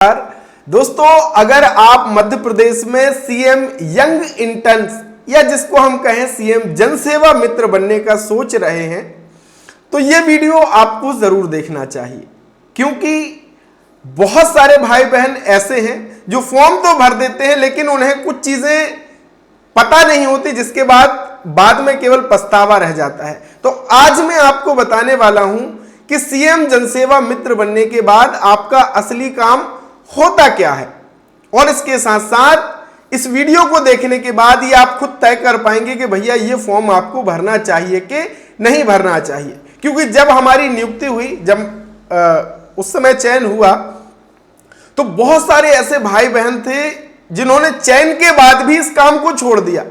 दोस्तों, अगर आप मध्य प्रदेश में सीएम यंग इंटर्न्स या जिसको हम कहें सीएम जनसेवा मित्र बनने का सोच रहे हैं तो यह वीडियो आपको जरूर देखना चाहिए, क्योंकि बहुत सारे भाई बहन ऐसे हैं जो फॉर्म तो भर देते हैं लेकिन उन्हें कुछ चीजें पता नहीं होती, जिसके बाद में केवल पछतावा रह जाता है। तो आज मैं आपको बताने वाला हूं कि सीएम जनसेवा मित्र बनने के बाद आपका असली काम होता क्या है, और इसके साथ साथ इस वीडियो को देखने के बाद ये आप खुद तय कर पाएंगे कि भैया ये फॉर्म आपको भरना चाहिए कि नहीं भरना चाहिए। क्योंकि जब हमारी नियुक्ति हुई, जब उस समय चयन हुआ, तो बहुत सारे ऐसे भाई बहन थे जिन्होंने चयन के बाद भी इस काम को छोड़ दिया।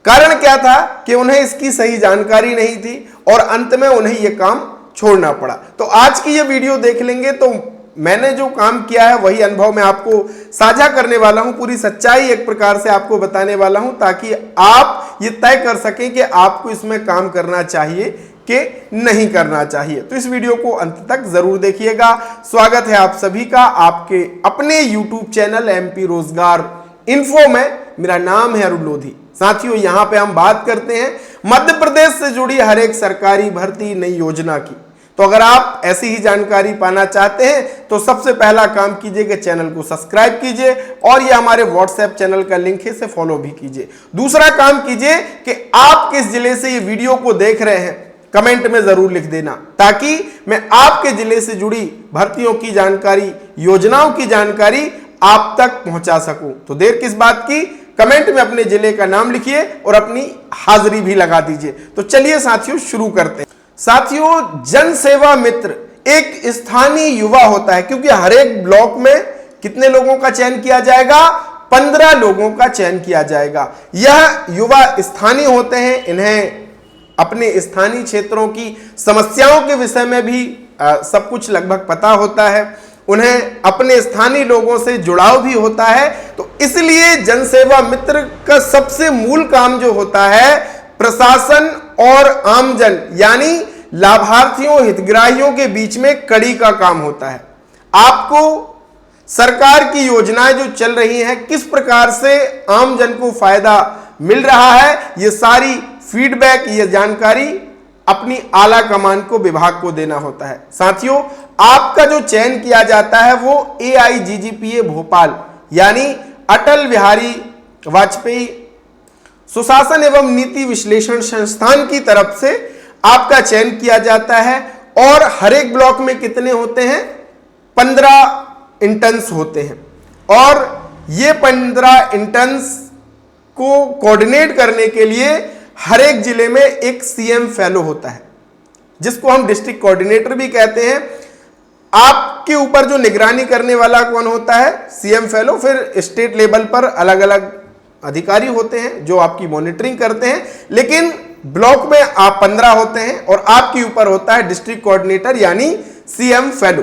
कारण क्या था कि उन्हें इसकी सही जानकारी नहीं थी और अंत में उन्हें यह काम छोड़ना पड़ा। तो आज की ये वीडियो देख लेंगे तो मैंने जो काम किया है वही अनुभव मैं आपको साझा करने वाला हूं, पूरी सच्चाई एक प्रकार से आपको बताने वाला हूं, ताकि आप ये तय कर सकें कि आपको इसमें काम करना चाहिए कि नहीं करना चाहिए। तो इस वीडियो को अंत तक जरूर देखिएगा। स्वागत है आप सभी का आपके अपने YouTube चैनल MP रोजगार इन्फो में। मेरा नाम है अरुण लोधी। साथियों, यहां पे हम बात करते हैं मध्य प्रदेश से जुड़ी हर एक सरकारी भर्ती नई योजना की। तो अगर आप ऐसी ही जानकारी पाना चाहते हैं तो सबसे पहला काम कीजिए कि चैनल को सब्सक्राइब कीजिए और ये हमारे व्हाट्सएप चैनल का लिंक है, इसे फॉलो भी कीजिए। दूसरा काम कीजिए कि आप किस जिले से ये वीडियो को देख रहे हैं कमेंट में जरूर लिख देना, ताकि मैं आपके जिले से जुड़ी भर्तियों की जानकारी, योजनाओं की जानकारी आप तक पहुंचा सकूं। तो देर किस बात की, कमेंट में अपने जिले का नाम लिखिए और अपनी हाजिरी भी लगा दीजिए। तो चलिए साथियों शुरू करते हैं। साथियों, जनसेवा मित्र एक स्थानीय युवा होता है, क्योंकि हर एक ब्लॉक में कितने लोगों का चयन किया जाएगा? 15 लोगों का चयन किया जाएगा। यह युवा स्थानीय होते हैं, इन्हें अपने स्थानीय क्षेत्रों की समस्याओं के विषय में भी सब कुछ लगभग पता होता है, उन्हें अपने स्थानीय लोगों से जुड़ाव भी होता है। तो इसलिए जनसेवा मित्र का सबसे मूल काम जो होता है, प्रशासन और आमजन यानी लाभार्थियों, हितग्राहियों के बीच में कड़ी का काम होता है। आपको सरकार की योजनाएं जो चल रही हैं, किस प्रकार से आमजन को फायदा मिल रहा है, ये सारी फीडबैक, ये जानकारी अपनी आला कमान को, विभाग को देना होता है। साथियों, आपका जो चयन किया जाता है वो AIGGPA भोपाल यानी अटल बिहारी वाजपेयी सुशासन एवं नीति विश्लेषण संस्थान की तरफ से आपका चयन किया जाता है। और हर एक ब्लॉक में कितने होते हैं? 15 इंटर्न्स होते हैं, और ये 15 इंटर्न्स को कोऑर्डिनेट करने के लिए हर एक जिले में एक सीएम फेलो होता है, जिसको हम डिस्ट्रिक्ट कोऑर्डिनेटर भी कहते हैं। आपके ऊपर जो निगरानी करने वाला कौन होता है? CM fellow. फिर स्टेट लेवल पर अलग अलग अधिकारी होते हैं जो आपकी मॉनिटरिंग करते हैं, लेकिन ब्लॉक में आप 15 होते हैं और आपके ऊपर होता है डिस्ट्रिक्ट कोऑर्डिनेटर यानी सीएम फेलो।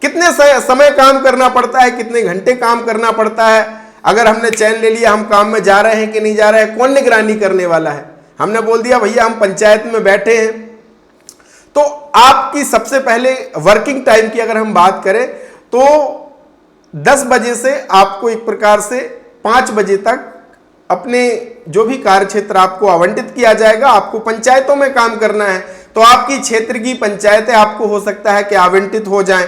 कितने समय काम करना पड़ता है, कितने घंटे काम करना पड़ता है, अगर हमने चयन ले लिया, हम काम में जा रहे हैं कि नहीं जा रहे हैं, कौन निगरानी करने वाला है? हमने बोल दिया भैया हम पंचायत में बैठे हैं, तो आपकी सबसे पहले वर्किंग टाइम की अगर हम बात करें तो 10 बजे से आपको एक प्रकार से 5 बजे तक अपने जो भी कार्य क्षेत्र आपको आवंटित किया जाएगा, आपको पंचायतों में काम करना है। तो आपकी क्षेत्र की पंचायतें आपको हो सकता है कि आवंटित हो जाएं,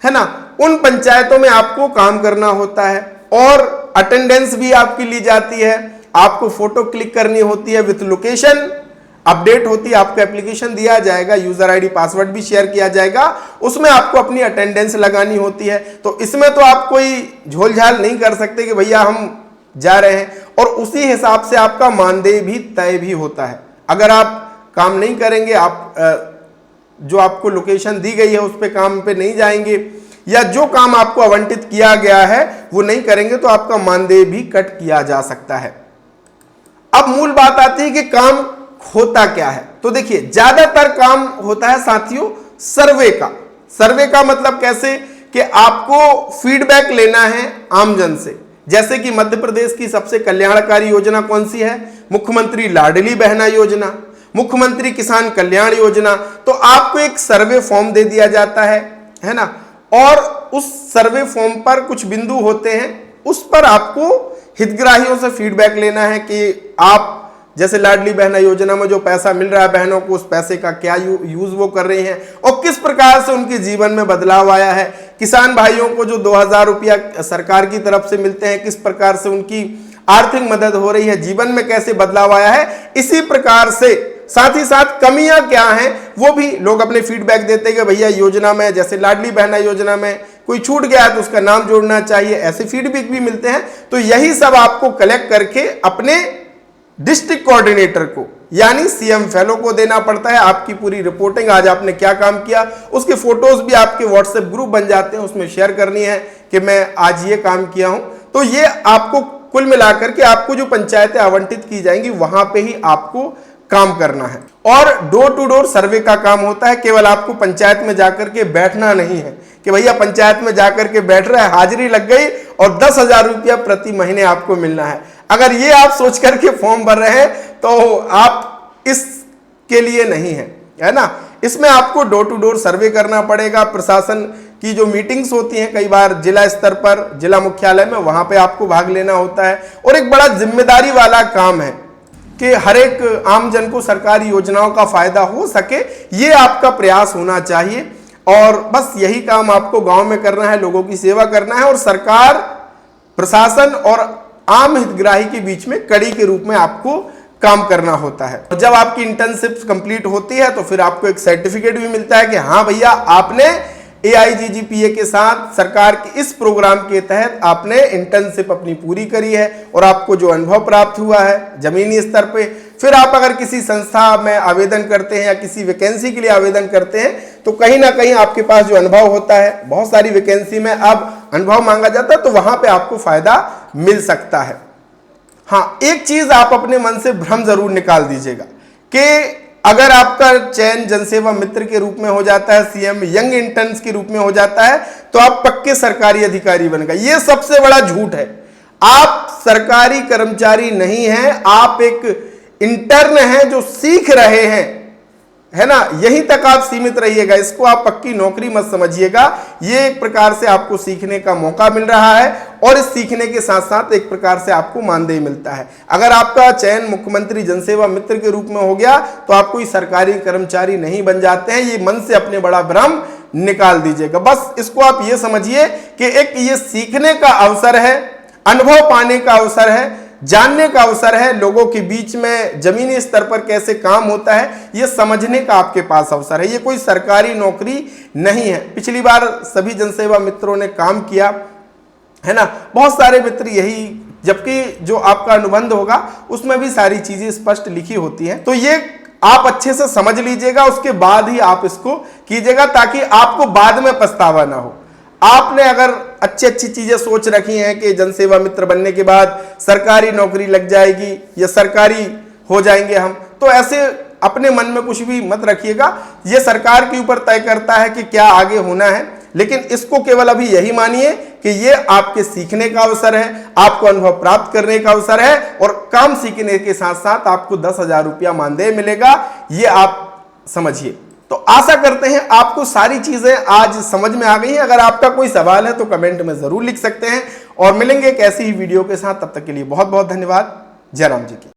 है ना, उन पंचायतों में आपको काम करना होता है और अटेंडेंस भी आपकी ली जाती है। आपको फोटो क्लिक करनी होती है, विथ लोकेशन अपडेट होती है, आपको एप्लीकेशन दिया जाएगा, यूजर आईडी पासवर्ड भी शेयर किया जाएगा, उसमें आपको अपनी अटेंडेंस लगानी होती है। तो इसमें तो आप कोई झोलझाल नहीं कर सकते कि भैया हम जा रहे हैं, और उसी हिसाब से आपका मानदेय भी तय भी होता है। अगर आप काम नहीं करेंगे, आप जो आपको लोकेशन दी गई है उस पे काम पे नहीं जाएंगे, या जो काम आपको आवंटित किया गया है वो नहीं करेंगे, तो आपका मानदेय भी कट किया जा सकता है। अब मूल बात आती है कि काम होता क्या है। तो देखिए, ज्यादातर काम होता है साथियों सर्वे का। सर्वे का मतलब कैसे कि आपको फीडबैक लेना है आमजन से। जैसे कि मध्य प्रदेश की सबसे कल्याणकारी योजना कौन सी है? मुख्यमंत्री लाडली बहना योजना, मुख्यमंत्री किसान कल्याण योजना। तो आपको एक सर्वे फॉर्म दे दिया जाता है ना, और उस सर्वे फॉर्म पर कुछ बिंदु होते हैं, उस पर आपको हितग्राहियों से फीडबैक लेना है कि आप जैसे लाडली बहना योजना में जो पैसा मिल रहा है बहनों को, उस पैसे का क्या यूज वो कर रही हैं और किस प्रकार से उनके जीवन में बदलाव आया है। किसान भाइयों को जो 2000 रुपया सरकार की तरफ से मिलते हैं, किस प्रकार से उनकी आर्थिक मदद हो रही है, जीवन में कैसे बदलाव आया है। इसी प्रकार से साथ ही साथ कमियां क्या हैं वो भी लोग अपने फीडबैक देते हैं कि भैया योजना में, जैसे लाडली बहना योजना में कोई छूट गया है तो उसका नाम जोड़ना चाहिए, ऐसे फीडबैक भी मिलते हैं। तो यही सब आपको कलेक्ट करके अपने डिस्ट्रिक्ट कोऑर्डिनेटर को यानी सीएम फेलो को देना पड़ता है। आपकी पूरी रिपोर्टिंग, आज आपने क्या काम किया, उसके फोटोज भी आपके व्हाट्सएप ग्रुप बन जाते हैं, उसमें शेयर करनी है कि मैं आज ये काम किया हूं। तो ये आपको कुल मिलाकर के आपको जो पंचायतें आवंटित की जाएंगी वहां पे ही आपको काम करना है। और डोर टू डोर सर्वे का काम होता है, केवल आपको पंचायत में जाकर के बैठना नहीं है कि भैया पंचायत में जाकर के बैठ रहे हैं, हाजिरी लग गई और 10,000 रुपया प्रति महीने आपको मिलना है। अगर ये आप सोच करके फॉर्म भर रहे हैं तो आप इसके लिए नहीं है ना। इसमें आपको डोर टू डोर सर्वे करना पड़ेगा। प्रशासन की जो मीटिंग्स होती हैं कई बार जिला स्तर पर, जिला मुख्यालय में, वहां पे आपको भाग लेना होता है। और एक बड़ा जिम्मेदारी वाला काम है कि हर एक आम जन को सरकारी योजनाओं का फायदा हो सके, ये आपका प्रयास होना चाहिए। और बस यही काम आपको गांव में करना है, लोगों की सेवा करना है और सरकार, प्रशासन और आम हितग्राही के बीच में कड़ी के रूप में आपको काम करना होता है। जब आपकी इंटर्नशिप कंप्लीट होती है तो फिर आपको एक सर्टिफिकेट भी मिलता है कि हाँ भैया आपने AIGGPA के साथ सरकार के इस प्रोग्राम के तहत आपने इंटर्नशिप अपनी पूरी करी है और आपको जो अनुभव प्राप्त हुआ है जमीनी स्तर पे। फिर आप अगर किसी संस्था में आवेदन करते हैं या किसी वैकेंसी के लिए आवेदन करते हैं तो कहीं ना कहीं आपके पास जो अनुभव होता है, बहुत सारी वैकेंसी में अब अनुभव मांगा जाता है, तो वहां पे आपको फायदा मिल सकता है। हाँ, एक चीज आप अपने मन से भ्रम जरूर निकाल दीजिएगा कि अगर आपका चयन जनसेवा मित्र के रूप में हो जाता है, सीएम यंग इंटर्न्स के रूप में हो जाता है, तो आप पक्के सरकारी अधिकारी बन गए। ये सबसे बड़ा झूठ है। आप सरकारी कर्मचारी नहीं हैं, आप एक इंटर्न हैं जो सीख रहे हैं, है ना। यहीं तक आप सीमित रहिएगा, इसको आप पक्की नौकरी मत समझिएगा। ये एक प्रकार से आपको सीखने का मौका मिल रहा है और इस सीखने के साथ साथ एक प्रकार से आपको मानदेय मिलता है। अगर आपका चयन मुख्यमंत्री जनसेवा मित्र के रूप में हो गया तो आप कोई सरकारी कर्मचारी नहीं बन जाते हैं। ये मन से अपने बड़ा भ्रम निकाल दीजिएगा। बस इसको आप ये समझिए कि एक ये सीखने का अवसर है, अनुभव पाने का अवसर है, जानने का अवसर है, लोगों के बीच में जमीनी स्तर पर कैसे काम होता है ये समझने का आपके पास अवसर है। ये कोई सरकारी नौकरी नहीं है। पिछली बार सभी जनसेवा मित्रों ने काम किया है ना, बहुत सारे मित्र यही, जबकि जो आपका अनुबंध होगा उसमें भी सारी चीजें स्पष्ट लिखी होती हैं। तो ये आप अच्छे से समझ लीजिएगा, उसके बाद ही आप इसको कीजिएगा ताकि आपको बाद में पछतावा ना हो। आपने अगर अच्छी अच्छी चीजें सोच रखी हैं कि जनसेवा मित्र बनने के बाद सरकारी नौकरी लग जाएगी या सरकारी हो जाएंगे हम, तो ऐसे अपने मन में कुछ भी मत रखिएगा। ये सरकार के ऊपर तय करता है कि क्या आगे होना है, लेकिन इसको केवल अभी यही मानिए कि ये आपके सीखने का अवसर है, आपको अनुभव प्राप्त करने का अवसर है और काम सीखने के साथ साथ आपको 10,000 रुपया मानदेय मिलेगा, ये आप समझिए। तो आशा करते हैं आपको सारी चीजें आज समझ में आ गई हैं। अगर आपका कोई सवाल है तो कमेंट में जरूर लिख सकते हैं और मिलेंगे एक ऐसी ही वीडियो के साथ। तब तक के लिए बहुत बहुत धन्यवाद। जय राम जी की।